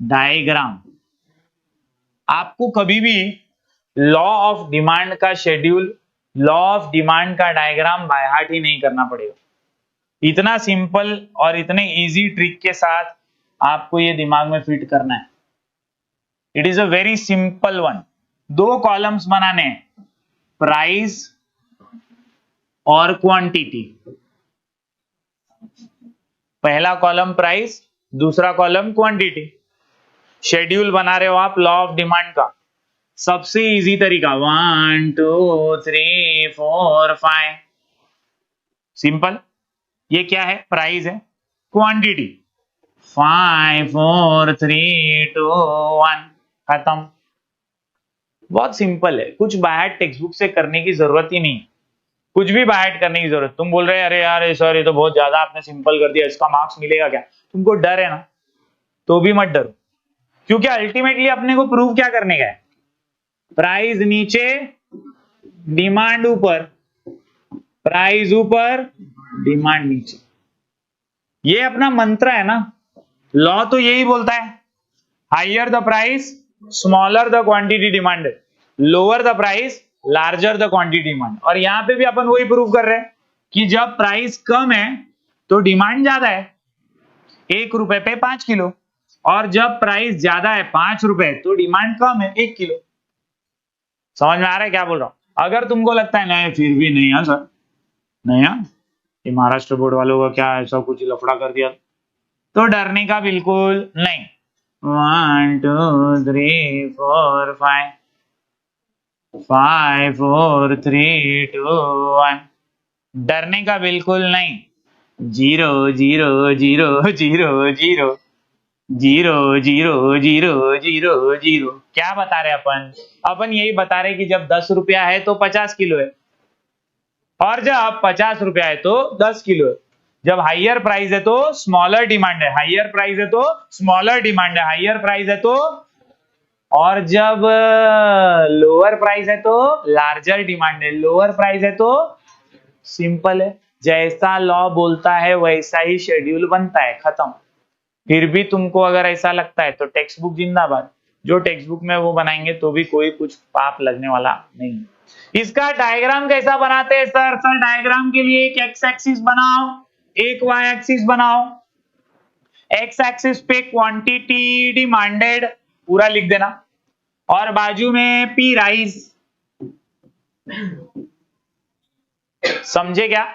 डायग्राम। आपको कभी भी लॉ ऑफ डिमांड का शेड्यूल, लॉ ऑफ डिमांड का डायग्राम बाय हार्ट ही नहीं करना पड़ेगा। इतना सिंपल और इतने इजी ट्रिक के साथ आपको ये दिमाग में फिट करना है। It is a very simple one. दो कॉलम्स बनाने हैं, प्राइस और क्वांटिटी। पहला कॉलम प्राइस, दूसरा कॉलम क्वांटिटी। शेड्यूल बना रहे हो आप लॉ ऑफ डिमांड का, सबसे इजी तरीका 1 2 3 4 5, सिंपल। ये क्या है, प्राइस है। क्वांटिटी 5 4 3 2 1, खत्म। बहुत सिंपल है, कुछ बाहर टेक्स्ट बुक से करने की जरूरत ही नहीं, कुछ भी बाहर करने की जरूरत। तुम बोल रहे हैं अरे यार सर ये तो बहुत ज्यादा आपने सिंपल कर दिया, इसका मार्क्स मिलेगा क्या? तुमको डर है ना, तो भी मत डरो, क्योंकि अल्टीमेटली अपने को प्रूव क्या करने का है, प्राइस नीचे डिमांड ऊपर, प्राइस ऊपर डिमांड नीचे। ये अपना मंत्र है ना, लॉ तो यही बोलता है, higher the price smaller the quantity demanded, lower the price larger the quantity demand. और यहां पे भी अपन वही प्रूव कर रहे हैं कि जब प्राइस कम है तो डिमांड ज्यादा है, 1 रुपए पे 5 किलो, और जब प्राइस ज्यादा है 5 रुपए तो डिमांड कम है 1 किलो। समझ में आ रहा है क्या बोल रहा हूं? अगर तुमको लगता है नहीं फिर भी नहीं है सर, नहीं है ये महाराष्ट्र बोर्ड वालों का क्या ऐसा कुछ लफड़ा कर दिया, तो डरने का बिल्कुल नहीं। 1 2 3 4 5 5 4 3 2 1, डरने का बिल्कुल नहीं। 0 0 0 0 0 0 0 0 0 0, क्या बता रहे अपन? अपन यही बता रहे कि जब 10 रुपया है तो 50 किलो है, और जब 50 रुपया है तो 10 किलो है। जब हाइयर प्राइस है तो स्मॉलर डिमांड है, हाइयर प्राइस है तो स्मॉलर डिमांड है, हाइयर प्राइस है तो, और जब लोअर प्राइस है तो लार्जर डिमांड है, लोअर प्राइस है तो, सिंपल है। जैसा लॉ बोलता है वैसा ही शेड्यूल बनता है, खत्म। फिर भी तुमको अगर ऐसा लगता है तो टेक्स्ट बुक जिंदाबाद, जो टेक्स्ट बुक में वो बनाएंगे तो भी कोई कुछ पाप लगने वाला नहीं। इसका डायग्राम कैसा बनाते हैं सर? सर डायग्राम के लिए एक एक्स एक्सिस बनाओ, एक वाई एक्सिस बनाओ। एक्स एक्सिस पे क्वांटिटी डिमांडेड पूरा लिख देना, और बाजू में पी राइज। समझे क्या?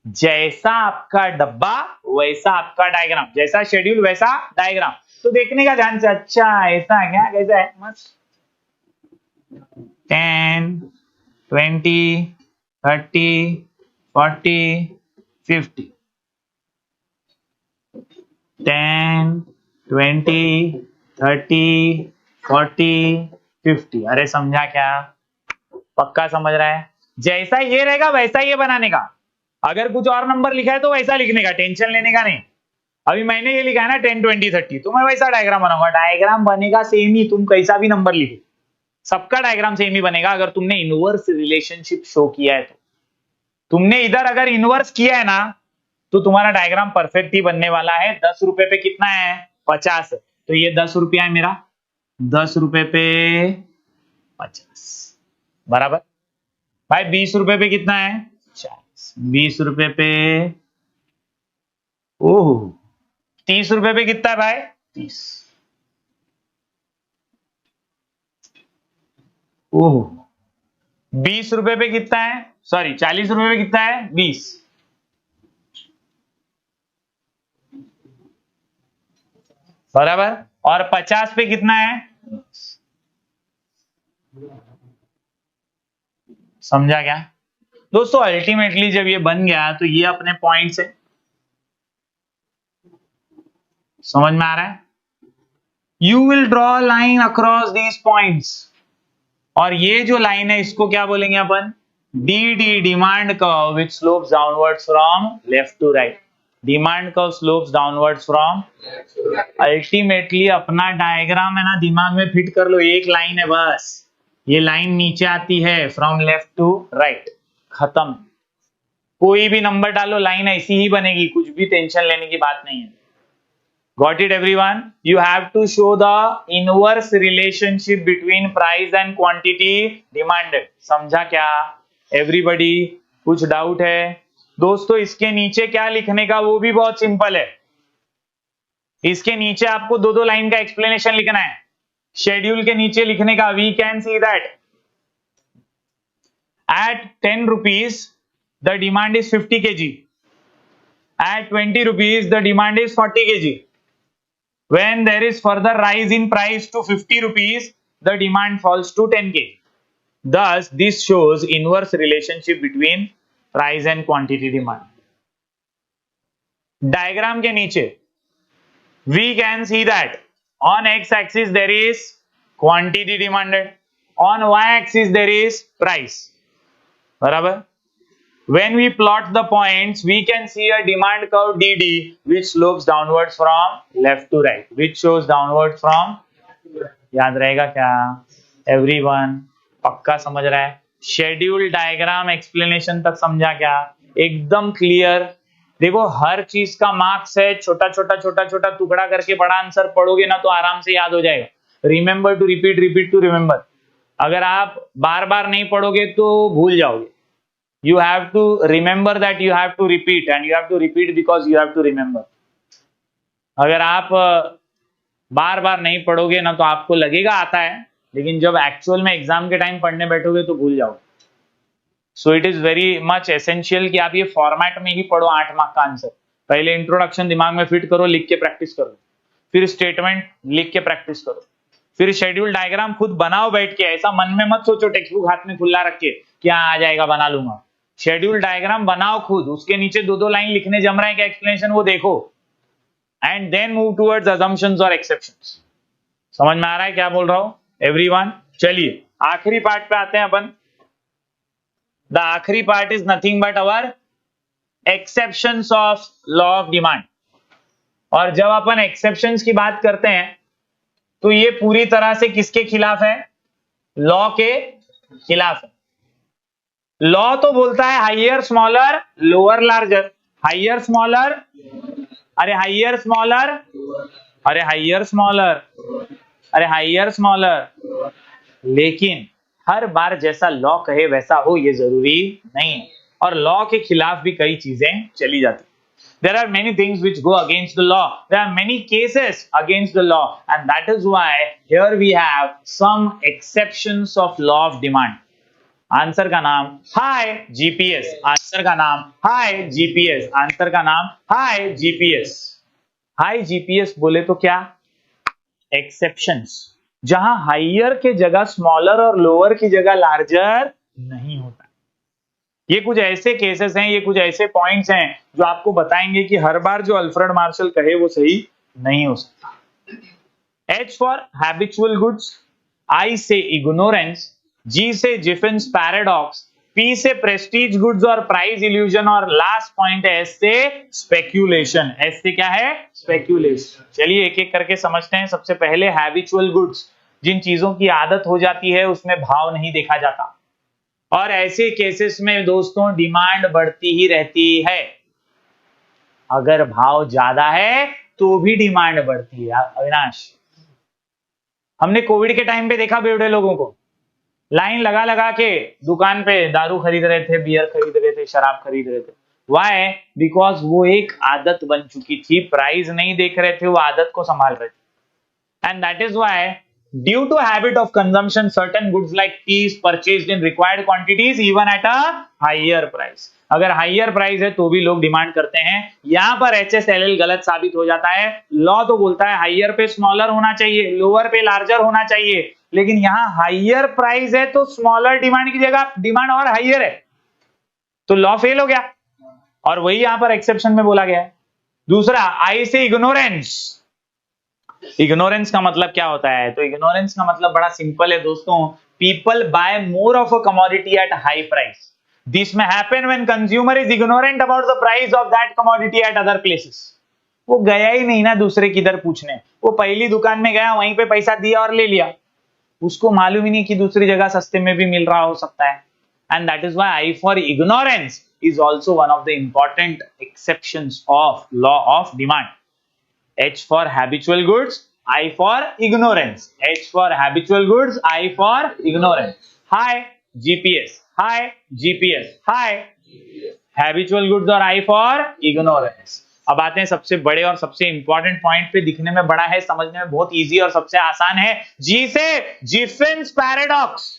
जैसा आपका डब्बा वैसा आपका डायग्राम, जैसा शेड्यूल वैसा डायग्राम। तो देखने का ध्यान से, अच्छा ऐसा है क्या, कैसा है, मस्त। 10 20 30 40 50, 10 20 30 40 50। अरे समझा क्या? पक्का समझ रहा है? जैसा ये रहेगा वैसा ये बनाने का। अगर कुछ और नंबर लिखा है तो वैसा लिखने का, टेंशन लेने का नहीं। अभी मैंने ये लिखा है ना 10 20 30, तो मैं वैसा डायग्राम बनाऊंगा। डायग्राम बनेगा सेम ही, तुम कैसा भी नंबर लिखो, सबका डायग्राम सेम ही बनेगा। अगर तुमने इनवर्स रिलेशनशिप शो किया है तो, तुमने इधर अगर इनवर्स किया है ना तो तुम्हारा डायग्राम परफेक्ट ही बनने वाला है। 10 रुपए पे कितना है, 50, तो ये 10 रुपया है मेरा, 10 रुपए पे 50 बराबर। भाई 20 रुपए पे कितना है, 40, 20 रुपए पे, ओह 30 रुपए पे कितना है भाई, 30, ओह 20 रुपए पे कितना है, सॉरी 40 रुपए पे कितना है, 20, बराबर। और 50 पे कितना है, समझा क्या दोस्तों? अल्टीमेटली जब ये बन गया तो ये अपने पॉइंट्स है, समझ में आ रहा है? You will draw line across these points, और ये जो लाइन है इसको क्या बोलेंगे अपन? D D, demand curve which slopes downwards from left to right. Demand curve slopes downwards from, ultimately अपना डायग्राम है ना, दिमाग में फिट कर लो, एक लाइन है बस, ये लाइन नीचे आती है फ्रॉम लेफ्ट टू राइट, खत्म। कोई भी नंबर डालो, लाइन ऐसी ही बनेगी, कुछ भी टेंशन लेने की बात नहीं है। Got it everyone? You have to show the inverse relationship between price and quantity demanded. समझा क्या everybody? कुछ डाउट है दोस्तों? इसके नीचे क्या लिखने का वो भी बहुत सिंपल है। इसके नीचे आपको दो दो लाइन का एक्सप्लेनेशन लिखना है। शेड्यूल के नीचे लिखने का, we can see that at 10 rupees the demand is 50 kg, at 20 rupees the demand is 40 kg. When there is further rise in price to 50 rupees, the demand falls to 10 kg. Thus, this shows inverse relationship between price and quantity demand. Diagram के नीचे we can see that on x-axis there is quantity demanded, on y-axis there is price. बराबर? When we plot the points, we can see a demand curve DD which slopes downwards from left to right, which shows downwards from, याद रहेगा क्या everyone? पक्का समझ रहा है? Schedule diagram explanation तक समझा क्या? एकदम क्लियर। देखो हर चीज का मार्क्स है, छोटा छोटा छोटा छोटा टुकड़ा करके बड़ा आंसर पढ़ोगे ना तो आराम से याद हो जाएगा। Remember to repeat, repeat to remember. अगर आप बार बार नहीं पढ़ोगे तो भूल जाओगे। You have to remember that you have to repeat, and you have to repeat because you have to remember. अगर आप बार बार नहीं पढ़ोगे ना तो आपको लगेगा आता है, लेकिन जब एक्चुअल में एग्जाम के टाइम पढ़ने बैठोगे तो भूल जाओगे। So it is very much essential कि आप ये फॉर्मेट में ही पढ़ो 8 मार्क का आंसर। पहले इंट्रोडक्शन दिमाग में फिट करो, लिख के प्रैक्टिस करो, फिर स्टेटमेंट लिख के प्रैक्टिस करो, फिर शेड्यूल डायग्राम खुद बनाओ बैठ के। ऐसा मन में मत सोचो टेक्स्ट बुक हाथ में खुला रख के क्या आ जाएगा बना लूंगा। शेड्यूल डायग्राम बनाओ खुद, उसके नीचे दो दो लाइन लिखने जम रहा है क्या एक्सप्लेनेशन वो देखो, and then move towards assumptions और एक्सेप्शंस। समझ में आ रहा है क्या बोल रहा हूं एवरीवन? चलिए आखिरी पार्ट पे आते हैं अपन। द आखिरी part is nothing but our exceptions of law of demand. और जब अपन एक्सेप्शंस की बात करते हैं तो ये पूरी तरह से किसके खिलाफ है? लॉ के खिलाफ है। लॉ तो बोलता है higher smaller lower larger, higher smaller, अरे हाइयर स्मॉलर, अरे हाइयर स्मॉलर, अरे हाइयर स्मॉलर। लेकिन हर बार जैसा लॉ कहे वैसा हो ये जरूरी नहीं है, और लॉ के खिलाफ भी कई चीजें चली जाती। There are many things which go against the law. There are many cases against the law, and that is why here we have some exceptions of law of demand. Answer का नाम high GPS, answer का नाम high GPS, answer का नाम high GPS. High GPS बोले तो क्या? Exceptions, जहां हाइयर के जगह स्मॉलर और लोअर की जगह लार्जर नहीं होता। ये कुछ ऐसे केसेस हैं, ये कुछ ऐसे पॉइंट्स हैं जो आपको बताएंगे कि हर बार जो अल्फ्रेड मार्शल कहे वो सही नहीं हो सकता। H for habitual goods, I से इग्नोरेंस, G से जिफिन्स पैराडॉक्स, P से प्रेस्टीज गुड्स और प्राइस इल्यूजन, और लास्ट पॉइंट है S से स्पेक्यूलेशन। S से क्या है? स्पेक्यूलेशन। चलिए एक एक करके समझते हैं। सबसे पहले हैबिचुअल गुड्स, जिन चीजों की आदत हो जाती है उसमें भाव नहीं देखा जाता, और ऐसे केसेस में दोस्तों डिमांड बढ़ती ही रहती है। अगर भाव ज्यादा है तो भी डिमांड बढ़ती है। अविनाश, हमने कोविड के टाइम पे देखा बेवड़े लोगों को लाइन लगा लगा के दुकान पे दारू खरीद रहे थे, बियर खरीद रहे थे, शराब खरीद रहे थे। वाई? बिकॉज वो एक आदत बन चुकी थी, प्राइस नहीं देख रहे थे, वो आदत को संभाल रहे थे। And that is why due to habit of consumption certain goods like tea is purchased in required quantities even at a higher price. अगर हाइयर प्राइस है तो भी लोग डिमांड करते हैं। यहां पर HSLL गलत साबित हो जाता है। लॉ तो बोलता है हाइयर पे स्मॉलर होना चाहिए, लोअर पे लार्जर होना चाहिए, लेकिन यहां हाइयर प्राइस है तो स्मॉलर डिमांड की जगह डिमांड और हाइयर है, तो लॉ फेल हो गया, और वही यहां पर एक्सेप्शन में बोला गया है। दूसरा, आई से इग्नोरेंस। इग्नोरेंस का मतलब क्या होता है? तो इग्नोरेंस का मतलब बड़ा सिंपल है दोस्तों, people buy more of a commodity at high price. This may happen when consumer is ignorant about the price of that commodity at other places. वो गया ही नहीं ना दूसरे किधर पूछने, वो पहली दुकान में गया, वहीं पे पैसा दिया और ले लिया, उसको मालूम ही नहीं कि दूसरी जगह सस्ते में भी मिल रहा हो सकता है। And that is why I for ignorance is also one of the important exceptions of law of demand. H for habitual goods, I for ignorance. H for habitual goods, I for ignorance. Hi GPS, hi GPS, hi habitual goods और I for ignorance. अब आते हैं सबसे बड़े और सबसे important point पे, दिखने में बड़ा है, समझने में बहुत इजी और सबसे आसान है। जी से जिफिन्स पैराडॉक्स।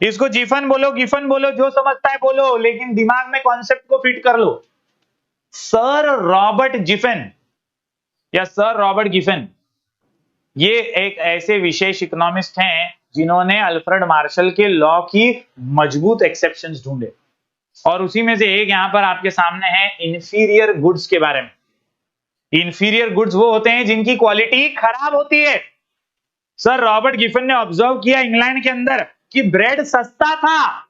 इसको जिफन बोलो, गिफन बोलो, जो समझता है बोलो, लेकिन दिमाग में कॉन्सेप्ट को फिट कर लो। सर रॉबर्ट जिफन या सर रॉबर्ट गिफन, ये एक ऐसे विशेष इकोनॉमिस्ट हैं जिन्होंने अल्फ्रेड मार्शल के लॉ की मजबूत एक्सेप्शंस ढूंढे, और उसी में से एक यहां पर आपके सामने है इंफीरियर गुड्स के बारे में। इंफीरियर गुड्स वो होते हैं जिनकी क्वालिटी खराब होती है। सर रॉबर्ट गिफन ने ऑब्जर्व किया इंग्लैंड के अंदर कि ब्रेड सस्ता था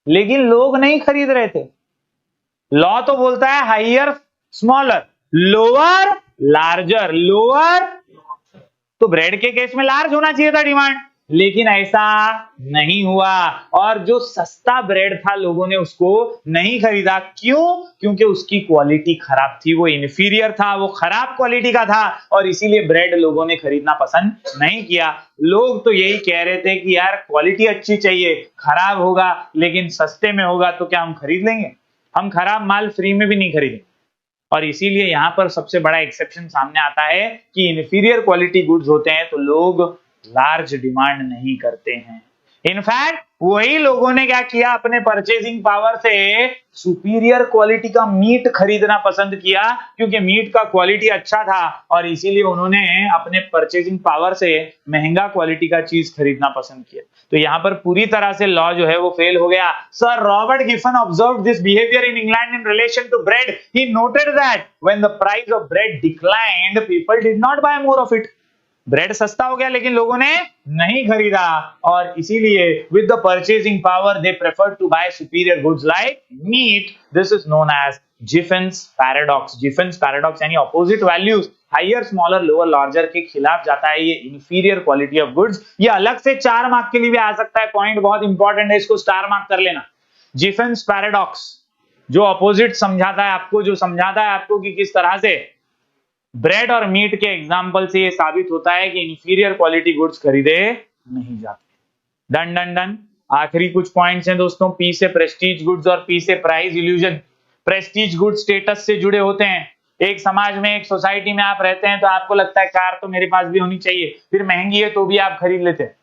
लेकिन लोग नहीं खरीद रहे थे। लॉ तो बोलता है higher smaller, lower larger, lower, तो ब्रेड के केस में लार्ज होना चाहिए था डिमांड, लेकिन ऐसा नहीं हुआ, और जो सस्ता ब्रेड था लोगों ने उसको नहीं खरीदा। क्यों? क्योंकि उसकी क्वालिटी खराब थी, वो इंफीरियर था, वो खराब क्वालिटी का था, और इसीलिए ब्रेड लोगों ने खरीदना पसंद नहीं किया। लोग तो यही कह रहे थे कि यार क्वालिटी अच्छी चाहिए, खराब होगा लेकिन सस्ते में होगा तो क्या हम खरीद लेंगे? हम खराब माल फ्री में भी नहीं खरीदेंगे। और इसीलिए यहां पर सबसे बड़ा एक्सेप्शन सामने आता है कि इंफीरियर क्वालिटी गुड्स होते हैं तो लोग लार्ज डिमांड नहीं करते हैं। इनफैक्ट वही लोगों ने क्या किया, अपने परचेजिंग पावर से सुपीरियर क्वालिटी का मीट खरीदना पसंद किया, क्योंकि मीट का क्वालिटी अच्छा था, और इसीलिए उन्होंने अपने परचेजिंग पावर से महंगा क्वालिटी का चीज खरीदना पसंद किया। तो यहां पर पूरी तरह से लॉ जो है वो फेल हो गया। Sir Robert Giffen observed this behaviour in England in relation to bread. He noted that when the price of bread declined, people did not buy more of it. Bread सस्ता हो गया लेकिन लोगों ने नहीं खरीदा, और इसीलिए with the purchasing power they prefer to buy superior goods like meat. This is known as Giffen's paradox. Giffen's paradox यानी opposite values, higher smaller lower larger के खिलाफ जाता है ये इंफीरियर क्वालिटी ऑफ गुड्स। ये अलग से 4 मार्क के लिए भी आ सकता है, पॉइंट बहुत इंपॉर्टेंट है, इसको स्टार मार्क कर लेना। जिफिन्स पैराडॉक्स जो ऑपोजिट समझाता है आपको, जो समझाता है आपको कि किस तरह से ब्रेड और मीट के एग्जाम्पल से ये साबित होता है कि इंफीरियर क्वालिटी गुड्स खरीदे नहीं जाते। Done done done. आखिरी कुछ पॉइंट्स हैं दोस्तों, पी से प्रेस्टीज गुड्स और पी से price illusion. Prestige goods status से जुड़े होते हैं। एक समाज में, एक सोसाइटी में आप रहते हैं तो आपको लगता है कार तो मेरे पास भी होनी चाहिए, फिर महंगी है तो भी आप खरीद लेते हैं।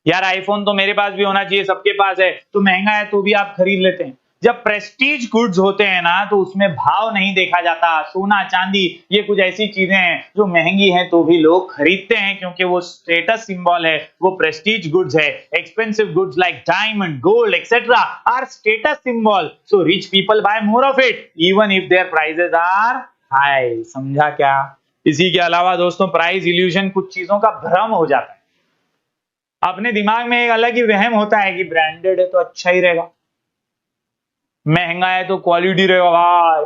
यार आईफोन तो मेरे पास भी होना चाहिए, सबके पास है, तो महंगा है तो भी आप खरीद लेते हैं। जब प्रेस्टीज गुड्स होते हैं ना तो उसमें भाव नहीं देखा जाता। सोना चांदी ये कुछ ऐसी चीजें हैं जो महंगी हैं तो भी लोग खरीदते हैं, क्योंकि वो स्टेटस सिंबल है, वो प्रेस्टीज गुड्स है। Expensive goods like diamond, gold etcetera are status symbol, so rich people buy more of it even if their prices are high. समझा क्या? इसी के अलावा दोस्तों प्राइस इल्यूजन, कुछ चीजों का भ्रम हो जाता है। अपने दिमाग में एक अलग ही वहम होता है कि ब्रांडेड है तो अच्छा ही रहेगा, महंगा है तो क्वालिटी रहेगा भाई,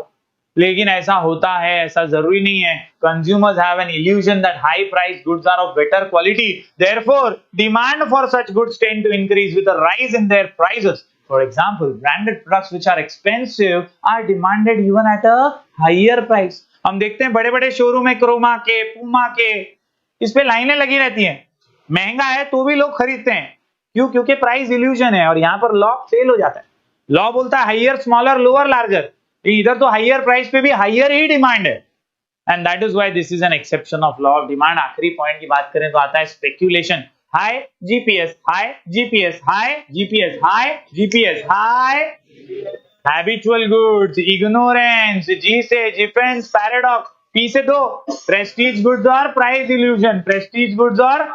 लेकिन ऐसा होता है, ऐसा जरूरी नहीं है। Consumers have an illusion that high price goods are of better quality, therefore demand for such goods tend to increase with a rise in their prices. For example, branded products which are expensive are demanded even at a higher price. हम देखते हैं बड़े बड़े showroom है, Croma के, Puma के, इस पे लाइनें लगी रहती हैं, महंगा है तो भी लोग खरीदते हैं। क्यों? क्योंकि प्राइस इल्यूजन है, और यहां पर लॉ फेल हो जाता है। लॉ बोलता है हाइयर स्मॉलर लोअर लार्जर, इधर तो हाइयर प्राइस पे भी हाइयर ही डिमांड है, and that is why this is an exception of law of demand. आखिरी पॉइंट की बात करें तो आता है speculation. high GPS, high GPS, high GPS, high GPS, high habitual goods, ignorance, G से defense paradox, P से दो prestige goods और price illusion, prestige goods और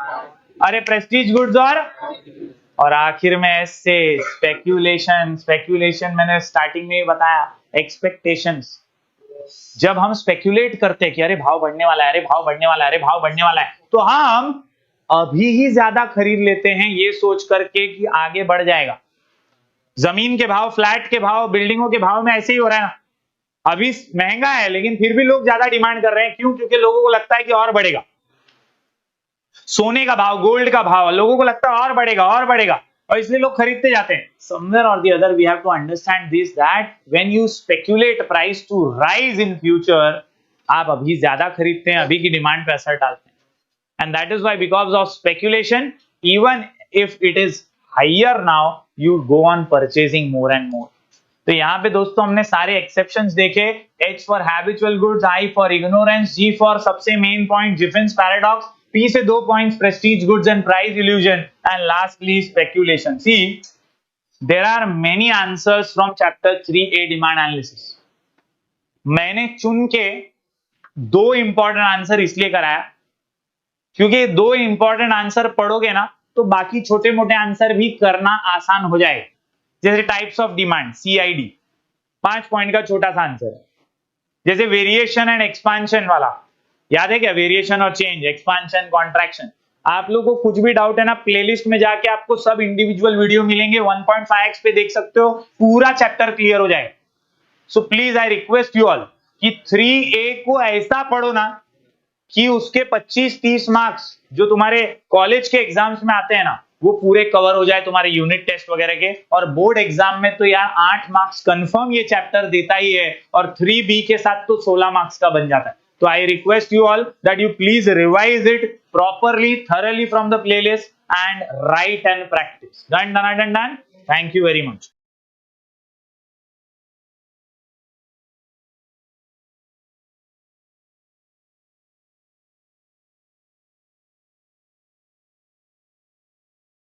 अरे prestige goods और आखिर में S से speculation, speculation मैंने स्टार्टिंग में ही बताया, expectations। जब हम स्पेक्यूलेट करते हैं कि अरे भाव बढ़ने वाला है, अरे भाव बढ़ने वाला है, अरे भाव बढ़ने वाला है, तो हम अभी ही ज्यादा खरीद लेते हैं ये सोच करके कि आगे बढ़ जाएगा। जमीन के भाव, फ्लैट के भाव, बिल्डिंगों के भाव में ऐसे ही हो रहा है ना। अभी महंगा है लेकिन फिर भी लोग ज्यादा डिमांड कर रहे हैं, क्यों? क्योंकि लोगों को लगता है कि और बढ़ेगा। सोने का भाव, गोल्ड का भाव, लोगों को लगता है और बढ़ेगा और बढ़ेगा, और इसलिए लोग खरीदते जाते हैं। Somewhere or the other we have to understand this, that when you speculate price to rise in future, आप अभी ज्यादा खरीदते हैं, अभी की डिमांड पे असर डालते हैं, and that is why because of speculation, even if it is higher now, you go on purchasing more and more। तो यहाँ पे दोस्तों हमने सारे एक्सेप्शंस देखे, H for habitual goods, I for ignorance, G for सबसे main point defence paradox, P से 2 points prestige goods and price illusion, and lastly speculation. See there are many answers from chapter 3A demand analysis. मैंने चुन के 2 important answer इसलिए कराया क्योंकि 2 important answer पढ़ोगे ना तो बाकी छोटे मोटे आंसर भी करना आसान हो जाएगा। जैसे types of demand, CID 5 point का छोटा सा आंसर है। जैसे वेरिएशन एंड एक्सपांशन वाला, याद है क्या? वेरिएशन और चेंज, एक्सपांशन, कॉन्ट्रैक्शन। आप लोगों को कुछ भी डाउट है ना, प्लेलिस्ट में जाके आपको सब इंडिविजुअल वीडियो मिलेंगे, 1.5x पे देख सकते हो, पूरा चैप्टर क्लियर हो जाएगा। So please I request you all कि 3A को ऐसा पढ़ो ना कि उसके 25-30 मार्क्स जो तुम्हारे कॉलेज के एग्जाम्स में आते हैं ना, वो पूरे कवर हो जाए तुम्हारे यूनिट टेस्ट वगैरह के। और बोर्ड एग्जाम में तो यार 8 मार्क्स कंफर्म ये चैप्टर देता ही है, और 3B के साथ तो 16 मार्क्स का बन जाता है। तो I request you all that you please revise it properly, thoroughly from the playlist and write and practice. Done. Thank you very much.